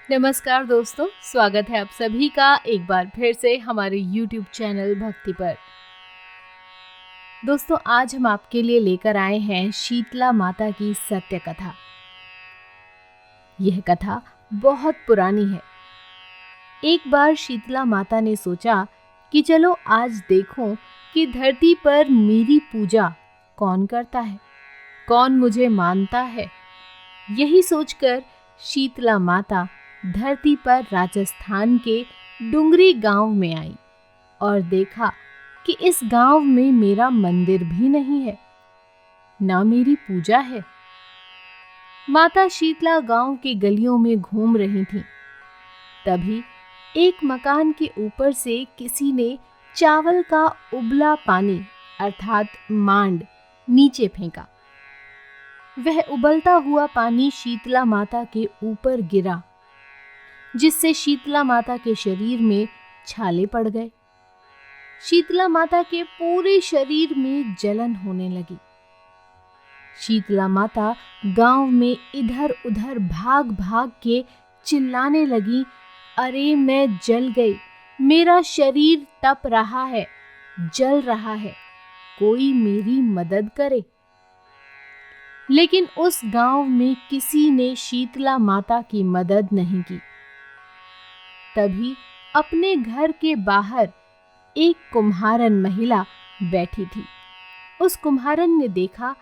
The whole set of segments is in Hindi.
नमस्कार दोस्तों, स्वागत है आप सभी का एक बार फिर से हमारे YouTube चैनल भक्ति पर। दोस्तों, आज हम आपके लिए लेकर आए हैं शीतला माता की सत्य कथा। यह कथा बहुत पुरानी है। एक बार शीतला माता ने सोचा कि चलो आज देखूं कि धरती पर मेरी पूजा कौन करता है, कौन मुझे मानता है। यही सोचकर शीतला माता धरती पर राजस्थान के डुंगरी गांव में आई और देखा कि इस गांव में मेरा मंदिर भी नहीं है, ना मेरी पूजा है। माता शीतला गांव की गलियों में घूम रही थी। तभी एक मकान के ऊपर से किसी ने चावल का उबला पानी अर्थात मांड नीचे फेंका। वह उबलता हुआ पानी शीतला माता के ऊपर गिरा, जिससे शीतला माता के शरीर में छाले पड़ गए। शीतला माता के पूरे शरीर में जलन होने लगी। शीतला माता गांव में इधर उधर भाग भाग के चिल्लाने लगी, अरे मैं जल गई, मेरा शरीर तप रहा है, जल रहा है, कोई मेरी मदद करे। लेकिन उस गांव में किसी ने शीतला माता की मदद नहीं की। तभी अपने घर के बाहर एक कुम्हारन महिला बैठी थी। उस कुम्हारन ने देखा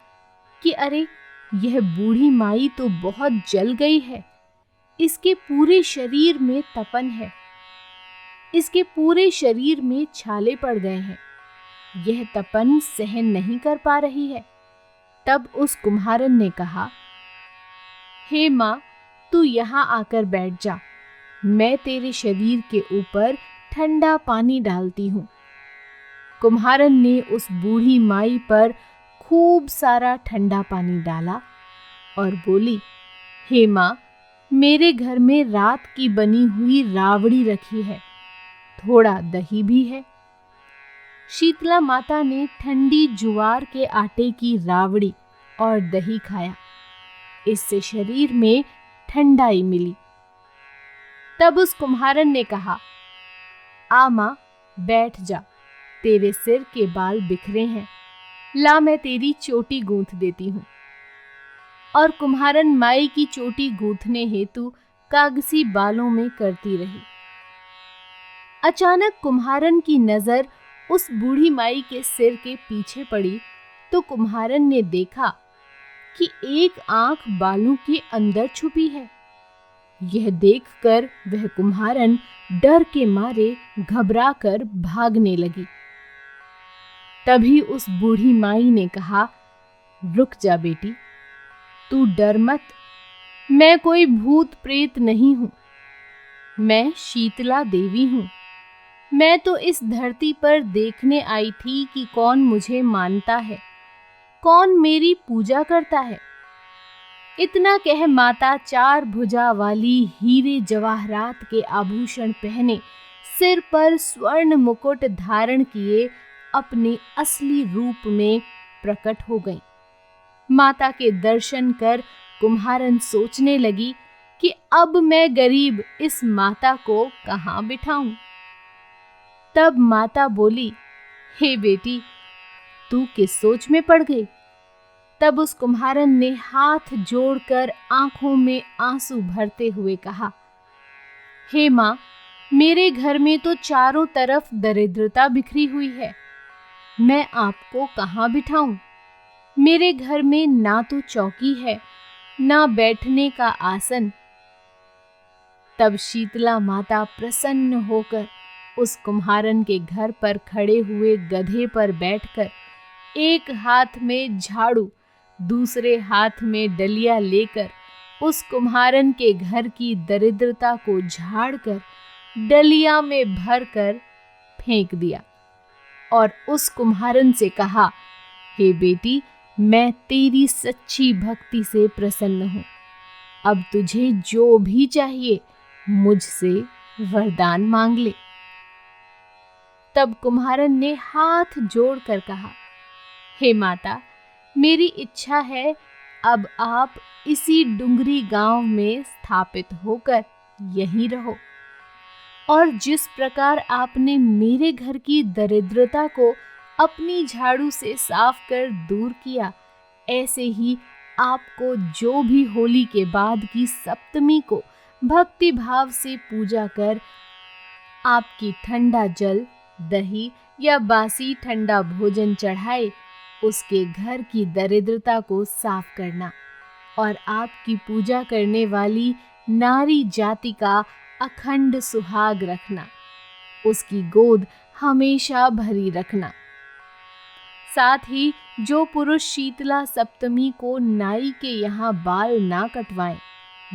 कि अरे, यह बूढ़ी माई तो बहुत जल गई है, इसके पूरे शरीर में तपन है, इसके पूरे शरीर में छाले पड़ गए हैं, यह तपन सहन नहीं कर पा रही है। तब उस कुम्हारन ने कहा, हे माँ, तू यहाँ आकर बैठ जा, मैं तेरे शरीर के ऊपर ठंडा पानी डालती हूँ। कुम्हारन ने उस बूढ़ी माई पर खूब सारा ठंडा पानी डाला और बोली, हे माँ, मेरे घर में रात की बनी हुई रावड़ी रखी है, थोड़ा दही भी है। शीतला माता ने ठंडी ज्वार के आटे की रावड़ी और दही खाया। इससे शरीर में ठंडाई मिली। तब उस कुम्हारन ने कहा, आ माँ, बैठ जा, तेरे सिर के बाल बिखरे हैं, ला मैं तेरी चोटी गूंथ देती हूँ। और कुम्हारन माई की चोटी गूंथने हेतु कागसी बालों में करती रही। अचानक कुम्हारन की नजर उस बूढ़ी माई के सिर के पीछे पड़ी तो कुम्हारन ने देखा कि एक आंख बालों के अंदर छुपी है। यह देखकर वह कुम्हारन डर के मारे घबराकर भागने लगी। तभी उस बूढ़ी माई ने कहा, रुक जा बेटी, तू डर मत, मैं कोई भूत प्रेत नहीं हूं, मैं शीतला देवी हूं। मैं तो इस धरती पर देखने आई थी कि कौन मुझे मानता है, कौन मेरी पूजा करता है। इतना कह माता चार भुजा वाली हीरे जवाहरात के आभूषण पहने, सिर पर स्वर्ण मुकुट धारण किए अपने असली रूप में प्रकट हो गई। माता के दर्शन कर कुम्हारन सोचने लगी कि अब मैं गरीब इस माता को कहाँ बिठाऊं। तब माता बोली, हे बेटी, तू किस सोच में पड़ गई? तब उस कुम्हारन ने हाथ जोड़कर आंखों में आंसू भरते हुए कहा, हे माँ, मेरे घर में तो चारों तरफ दरिद्रता बिखरी हुई है, मैं आपको कहाँ बिठाऊं? मेरे घर में ना तो चौकी है, ना बैठने का आसन। तब शीतला माता प्रसन्न होकर उस कुम्हारन के घर पर खड़े हुए गधे पर बैठकर एक हाथ में झाड़ू, दूसरे हाथ में डलिया लेकर उस कुम्हारन के घर की दरिद्रता को झाड़कर डलिया में भरकर फेंक दिया और उस कुम्हारन से कहा, हे बेटी, मैं तेरी सच्ची भक्ति से प्रसन्न हूँ। अब तुझे जो भी चाहिए मुझसे वरदान मांग ले। तब कुम्हारन ने हाथ जोड़कर कहा, हे माता, मेरी इच्छा है अब आप इसी डुंगरी गांव में स्थापित होकर यहीं रहो। और जिस प्रकार आपने मेरे घर की दरिद्रता को अपनी झाड़ू से साफ कर दूर किया, ऐसे ही आपको जो भी होली के बाद की सप्तमी को भक्ति भाव से पूजा कर आपकी ठंडा जल, दही या बासी ठंडा भोजन चढ़ाए, उसके घर की दरिद्रता को साफ करना और आपकी पूजा करने वाली नारी जाति का अखंड सुहाग रखना, उसकी गोद हमेशा भरी रखना। साथ ही जो पुरुष शीतला सप्तमी को नाई के यहाँ बाल ना कटवाएं,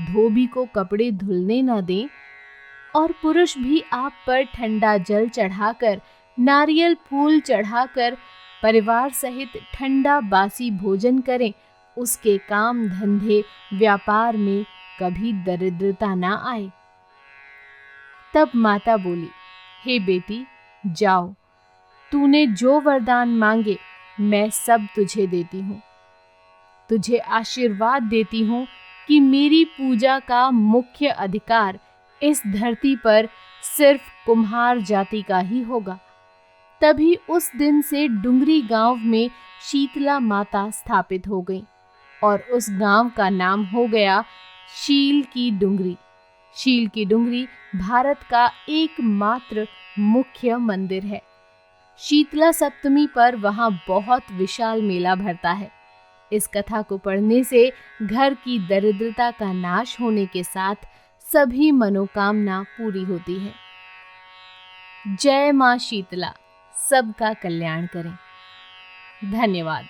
धोबी को कपड़े धुलने ना दें और पुरुष भी आप पर ठंडा जल चढ़ाकर, नारियल फूल चढ़ाकर परिवार सहित ठंडा बासी भोजन करें, उसके काम धंधे व्यापार में कभी दरिद्रता ना आए। तब माता बोली, हे बेटी, जाओ, तूने जो वरदान मांगे मैं सब तुझे देती हूँ। तुझे आशीर्वाद देती हूँ कि मेरी पूजा का मुख्य अधिकार इस धरती पर सिर्फ कुम्हार जाति का ही होगा। तभी उस दिन से डुंगरी गांव में शीतला माता स्थापित हो गई और उस गांव का नाम हो गया शील की डुंगरी। शील की डुंगरी भारत का एकमात्र मुख्य मंदिर है। शीतला सप्तमी पर वहां बहुत विशाल मेला भरता है। इस कथा को पढ़ने से घर की दरिद्रता का नाश होने के साथ सभी मनोकामना पूरी होती है। जय मां शीतला सबका कल्याण करें। धन्यवाद।